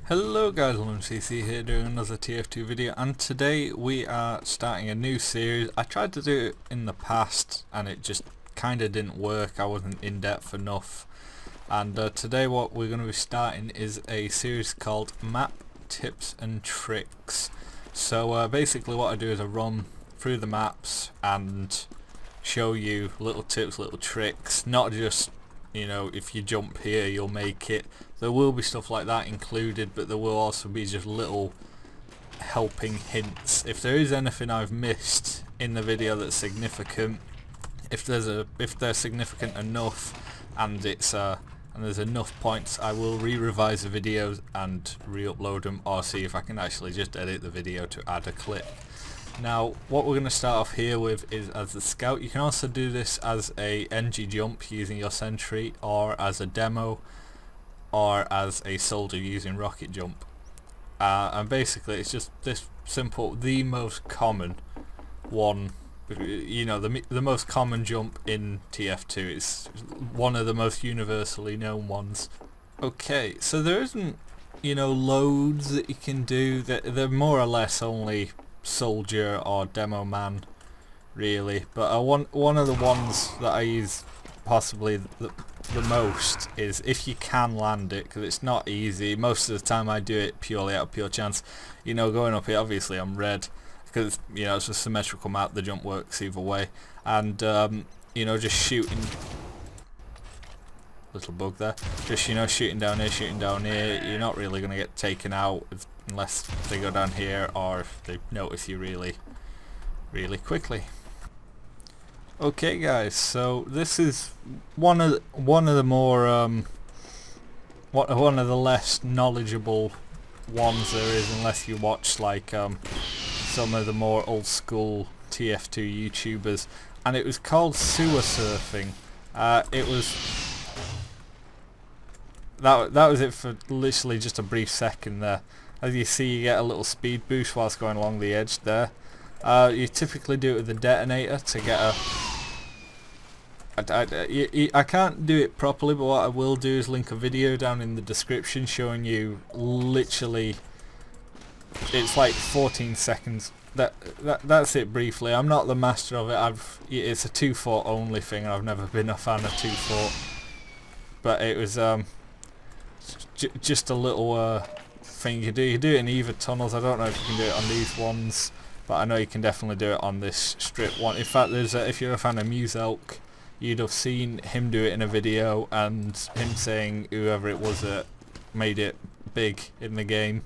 Hello guys, CC here doing another TF2 video, and today we are starting a new series. I tried to do it in the past and it just kinda didn't work. I wasn't in depth enough, and today what we're going to be starting is a series called Map Tips and Tricks. So basically what I do is I run through the maps and show you little tips, little tricks, not just, you know, if you jump here you'll make it. There will be stuff like that included, but there will also be just little helping hints. If there is anything I've missed in the video that's significant, if they're significant enough and there's enough points, I will re-revise the videos and re-upload them, or see if I can actually just edit the video to add a clip. Now what we're going to start off here with is as the scout. You can also do this as a NG jump using your sentry, or as a demo, or as a soldier using rocket jump. And basically it's just this simple, the most common one, you know, the most common jump in TF2. It's one of the most universally known ones. Okay, so there isn't, you know, loads that you can do. They're more or less only soldier or demo man really, but one of the ones that I use possibly the most is if you can land it, because it's not easy. Most of the time I do it purely out of pure chance. You know, going up here, obviously I'm red because, you know, it's a symmetrical map, the jump works either way, and you know, just shooting, little bug there, just, you know, shooting down here, you're not really going to get taken out unless they go down here or if they notice you really quickly. Okay guys, so this is one of the more one of the less knowledgeable ones there is, unless you watch like some of the more old school TF2 YouTubers, and it was called sewer surfing. It was that was it for literally just a brief second there. As you see, you get a little speed boost whilst going along the edge there. You typically do it with the detonator to get a... I can't do it properly, but what I will do is link a video down in the description showing you literally, it's like 14 seconds. That's it briefly. I'm not the master of it. It's a 2-foot only thing, and I've never been a fan of 2-foot. But it was just a little thing you do. You do it in either tunnels. I don't know if you can do it on these ones, but I know you can definitely do it on this strip one. In fact, there's if you're a fan of Muselk, you'd have seen him do it in a video, and him saying whoever it was that made it big in the game.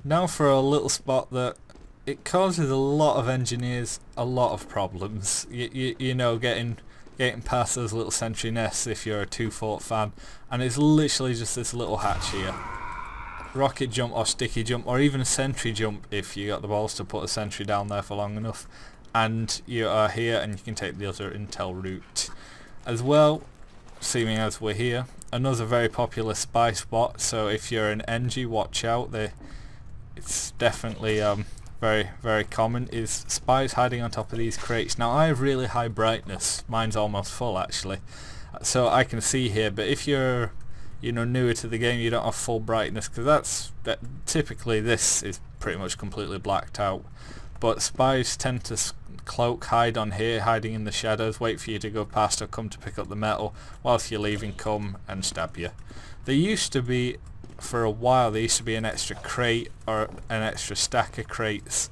Now for a little spot that it causes a lot of engineers a lot of problems. You know, getting past those little sentry nests if you're a 2-foot fan, and it's literally just this little hatch here. Rocket jump or sticky jump, or even a sentry jump if you got the balls to put a sentry down there for long enough, and you are here and you can take the other intel route as well. Seeming as we're here, another very popular spy spot, so if you're an NG, watch out. It's definitely very common, is spies hiding on top of these crates. Now I have really high brightness, mine's almost full actually, so I can see here, but if you're, you know, newer to the game, you don't have full brightness, because typically this is pretty much completely blacked out. But spies tend to cloak, hide on here, hiding in the shadows, wait for you to go past or come to pick up the metal. Whilst you're leaving, come and stab you. There used to be, for a while, there used to be an extra crate or an extra stack of crates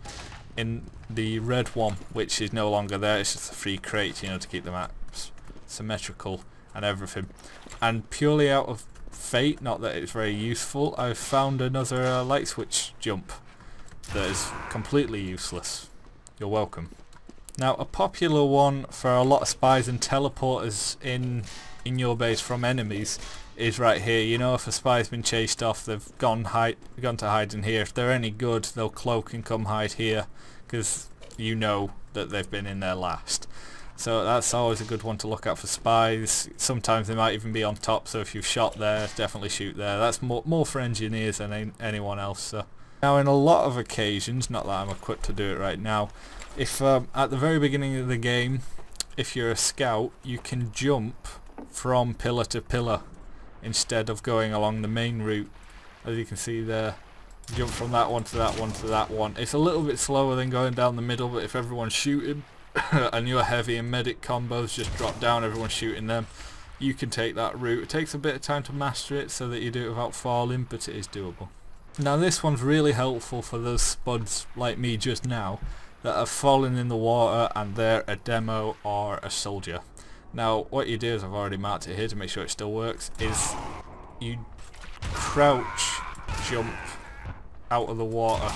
in the red one, which is no longer there. It's just a free crate, you know, to keep the maps symmetrical and everything. And purely out of fate, not that it's very useful, I've found another light switch jump that is completely useless. You're welcome. Now a popular one for a lot of spies and teleporters in your base from enemies is right here. You know, if a spy's been chased off, they've gone to hide in here. If they're any good, they'll cloak and come hide here, because you know that they've been in there last. So that's always a good one to look out for spies. Sometimes they might even be on top, so if you've shot there, definitely shoot there. That's more for engineers than anyone else. So. Now in a lot of occasions, not that I'm equipped to do it right now, if at the very beginning of the game, if you're a scout, you can jump from pillar to pillar instead of going along the main route. As you can see there, jump from that one to that one to that one. It's a little bit slower than going down the middle, but if everyone's shooting and you're heavy and medic combos just drop down, everyone's shooting them, you can take that route. It takes a bit of time to master it so that you do it without falling, but it is doable. Now this one's really helpful for those spuds like me just now that have fallen in the water and they're a demo or a soldier. Now what you do is, I've already marked it here to make sure it still works, is you crouch jump out of the water.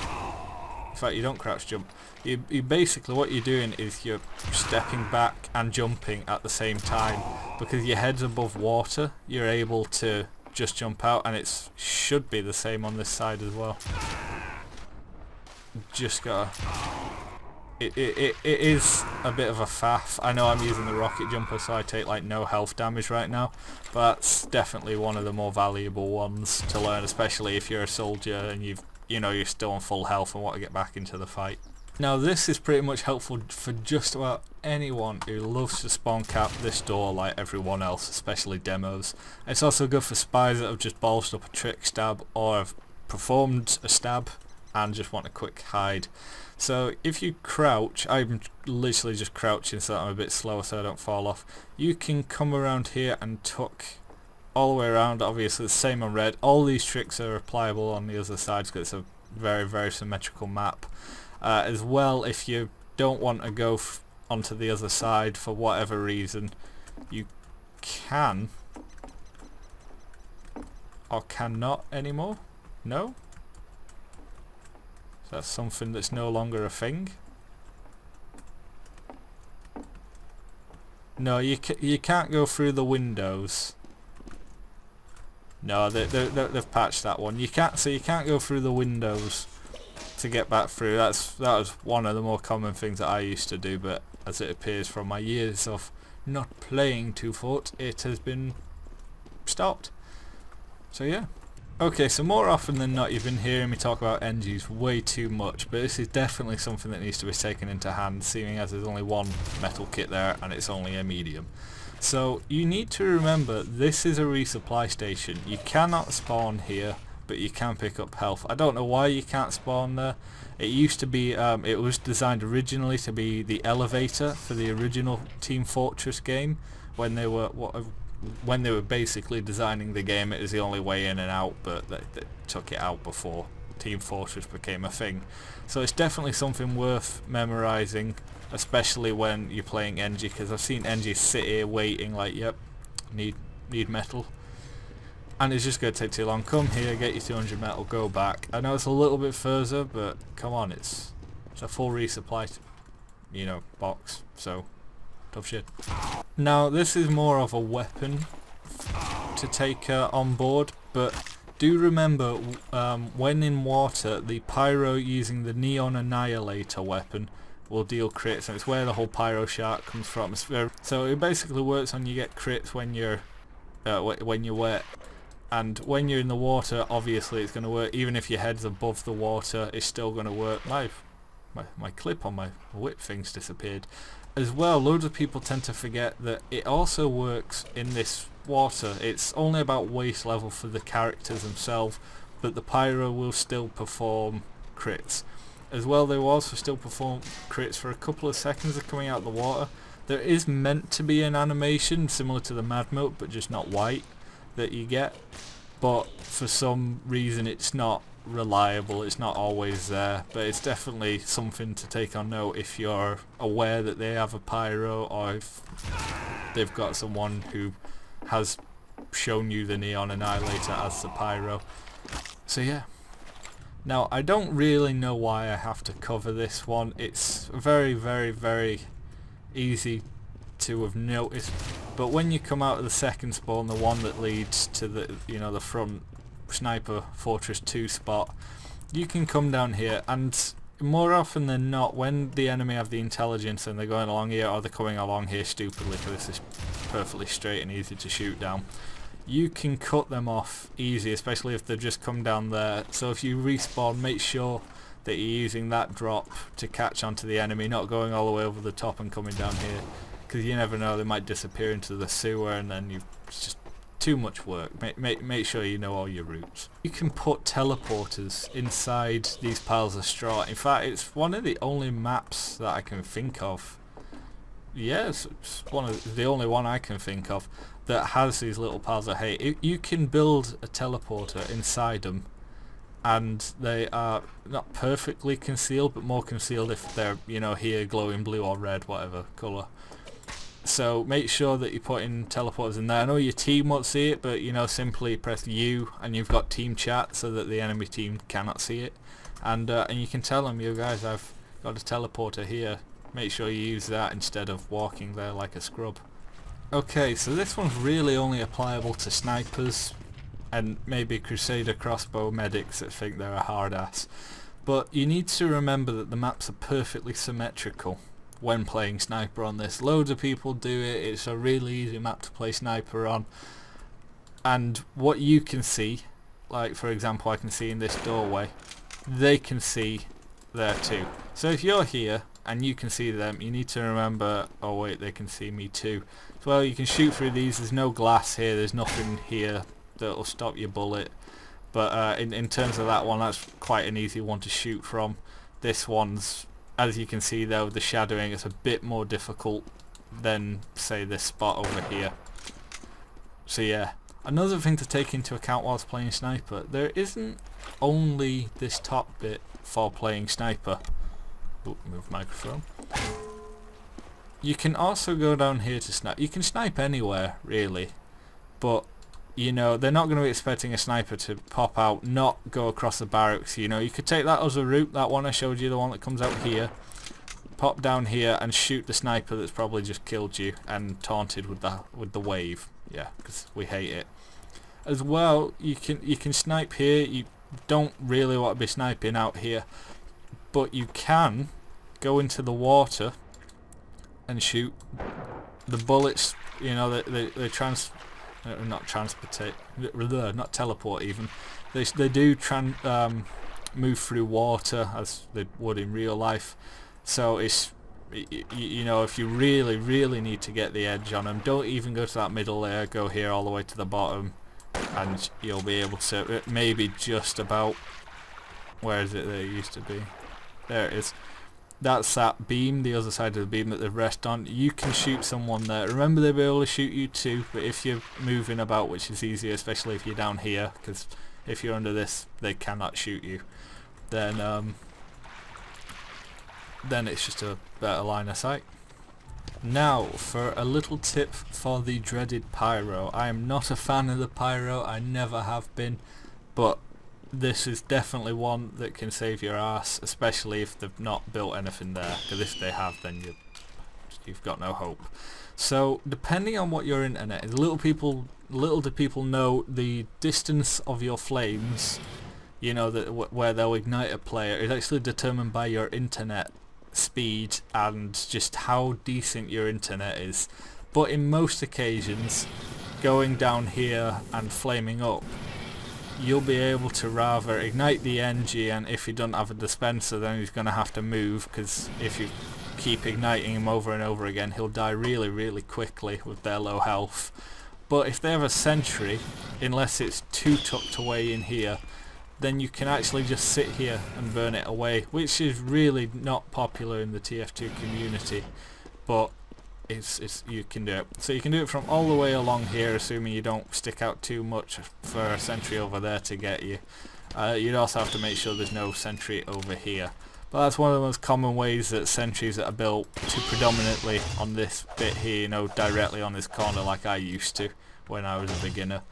In fact, you don't crouch jump. You basically, what you're doing is you're stepping back and jumping at the same time. Because your head's above water, you're able to just jump out, and it should be the same on this side as well. Just gotta... It is a bit of a faff. I know I'm using the rocket jumper, so I take like no health damage right now, but that's definitely one of the more valuable ones to learn, especially if you're a soldier and you're still on full health and want to get back into the fight. Now this is pretty much helpful for just about anyone who loves to spawn cap this door like everyone else, especially demos. It's also good for spies that have just ballsed up a trick stab or have performed a stab and just want a quick hide. So if you crouch, I'm literally just crouching so that I'm a bit slower so I don't fall off, you can come around here and tuck all the way around. Obviously the same on red. All these tricks are applicable on the other side because it's a very, very symmetrical map. As well, if you don't want to go onto the other side for whatever reason, you can or cannot anymore. No? So that's something that's no longer a thing. No, you can't go through the windows. No, they've patched that one. You can't go through the windows to get back through. That was one of the more common things that I used to do, but as it appears from my years of not playing 2-Fort, it has been stopped. So yeah. Okay, so more often than not you've been hearing me talk about NGs way too much, but this is definitely something that needs to be taken into hand, seeing as there's only one metal kit there and it's only a medium. So you need to remember this is a resupply station. You cannot spawn here, but you can pick up health. I don't know why you can't spawn there. It used to be, it was designed originally to be the elevator for the original Team Fortress game. When they were basically designing the game, it was the only way in and out, but they took it out before Team Fortress became a thing. So it's definitely something worth memorizing, especially when you're playing NG, because I've seen NG sit here waiting like, yep, need metal. And it's just going to take too long. Come here, get your 200 metal, go back. I know it's a little bit further, but come on, it's a full resupply, box. So, tough shit. Now, this is more of a weapon to take on board, but do remember, when in water, the Pyro using the Neon Annihilator weapon will deal crits, and it's where the whole Pyro shark comes from. So it basically works on you get crits when you're wet. And when you're in the water, obviously it's going to work. Even if your head's above the water, it's still going to work. My clip on my whip thing's disappeared. As well, loads of people tend to forget that it also works in this water. It's only about waist level for the characters themselves, but the Pyro will still perform crits. As well, they will also still perform crits for a couple of seconds of coming out of the water. There is meant to be an animation similar to the Mad Milk, but just not white, that you get, but for some reason it's not reliable, it's not always there, but it's definitely something to take on note if you're aware that they have a Pyro, or if they've got someone who has shown you the Neon Annihilator as the Pyro. So yeah. Now I don't really know why I have to cover this one. It's very, very, very easy to have noticed, but when you come out of the second spawn, the one that leads to the the front sniper fortress 2 spot, you can come down here, and more often than not when the enemy have the intelligence and they're going along here, or they're coming along here stupidly because this is perfectly straight and easy to shoot down, you can cut them off easy, especially if they've just come down there. So if you respawn, make sure that you're using that drop to catch onto the enemy, not going all the way over the top and coming down here, because you never know, they might disappear into the sewer and then you've just too much work. Make sure you know all your routes. You can put teleporters inside these piles of straw. In fact, it's one of the only maps that I can think of. Yes, it's one of the only one I can think of that has these little piles of hay. You can build a teleporter inside them, and they are not perfectly concealed, but more concealed if they're, you know, here glowing blue or red, whatever colour. So make sure that you're putting teleporters in there. I know your team won't see it, but you know, simply press U and you've got team chat so that the enemy team cannot see it. And you can tell them, you guys, I've got a teleporter here. Make sure you use that instead of walking there like a scrub. Okay, so this one's really only applicable to snipers and maybe Crusader crossbow medics that think they're a hard ass. But you need to remember that the maps are perfectly symmetrical when playing sniper on this. Loads of people do it. It's a really easy map to play sniper on. And what you can see, like for example I can see in this doorway, they can see there too. So if you're here and you can see them, you need to remember, oh wait, they can see me too. So, well, you can shoot through these. There's no glass here, there's nothing here that'll stop your bullet. But in terms of that one, that's quite an easy one to shoot from. This one's, as you can see though, the shadowing is a bit more difficult than say this spot over here. So yeah, another thing to take into account whilst playing sniper, there isn't only this top bit for playing sniper. Ooh, move microphone. You can also go down here to snipe. You can snipe anywhere really, but you know, they're not going to be expecting a sniper to pop out, not go across the barracks. You know, you could take that as a route, that one I showed you, the one that comes out here, pop down here and shoot the sniper that's probably just killed you and taunted with the wave. Yeah, because we hate it. As well, you can snipe here. You don't really want to be sniping out here, but you can go into the water and shoot. The bullets, you know, they not teleport even. They do move through water as they would in real life. So it's, you know, if you really need to get the edge on them, don't even go to that middle layer. Go here all the way to the bottom, and you'll be able to maybe just about. Where is it that it used to be? There it is. That's that beam, the other side of the beam that they rest on. You can shoot someone there. Remember, they'll be able to shoot you too, but if you're moving about, which is easier, especially if you're down here, because if you're under this, they cannot shoot you. Then it's just a better line of sight. Now, for a little tip for the dreaded Pyro. I am not a fan of the Pyro, I never have been, but this is definitely one that can save your ass, especially if they've not built anything there, because if they have, then you've got no hope. So depending on what your internet is, little do people know the distance of your flames, you know, that where they'll ignite a player, is actually determined by your internet speed and just how decent your internet is. But in most occasions, going down here and flaming up, you'll be able to rather ignite the NG, and if you don't have a dispenser, then he's going to have to move, because if you keep igniting him over and over again, he'll die really quickly with their low health. But if they have a sentry, unless it's too tucked away in here, then you can actually just sit here and burn it away, which is really not popular in the TF2 community, but you can do it. So you can do it from all the way along here, assuming you don't stick out too much for a sentry over there to get you. You'd also have to make sure there's no sentry over here. But that's one of the most common ways that sentries that are built to predominantly on this bit here, you know, directly on this corner like I used to when I was a beginner.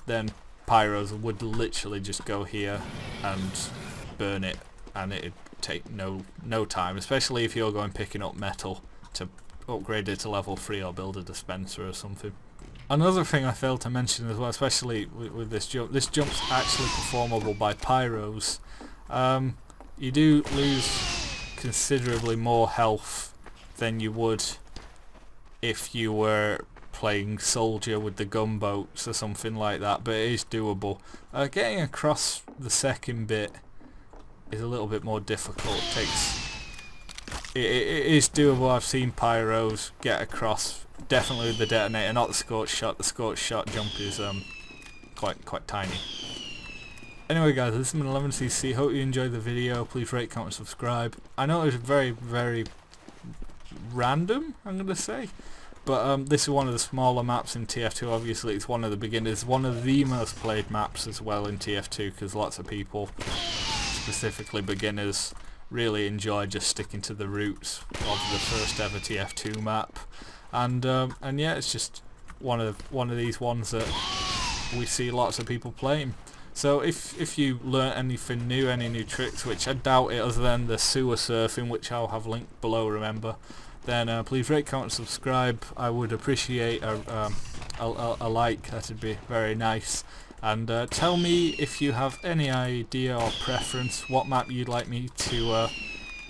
Then Pyros would literally just go here and burn it, and it'd take no time, especially if you're going picking up metal to upgrade it to level 3 or build a dispenser or something. Another thing I failed to mention as well, especially with this jump's actually performable by Pyros. You do lose considerably more health than you would if you were playing soldier with the gunboats or something like that, but it is doable. Getting across the second bit is a little bit more difficult. It takes it is doable. I've seen Pyros get across, definitely with the detonator, not the scorch shot. The scorch shot jump is quite tiny. Anyway guys, this has been 11cc. Hope you enjoyed the video. Please rate, comment, subscribe. I know it was very random, I'm going to say, but this is one of the smaller maps in TF2. Obviously it's one of the beginners, one of the most played maps as well in TF2, because lots of people, specifically beginners, really enjoy just sticking to the roots of the first ever TF2 map. And yeah, it's just one of these ones that we see lots of people playing. So if you learn anything new, any new tricks, which I doubt it other than the sewer surfing, which I'll have linked below, remember, then please rate, comment, subscribe. I would appreciate a like, that would be very nice. And tell me if you have any idea or preference what map you'd like me to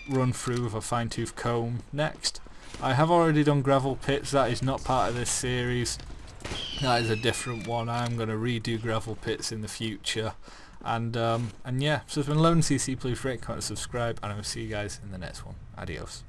run through with a fine-tooth comb next. I have already done gravel pits. That is not part of this series. That is a different one. I'm going to redo gravel pits in the future. And yeah, so it's been 11cc. Please rate, comment, subscribe, and I will see you guys in the next one. Adios.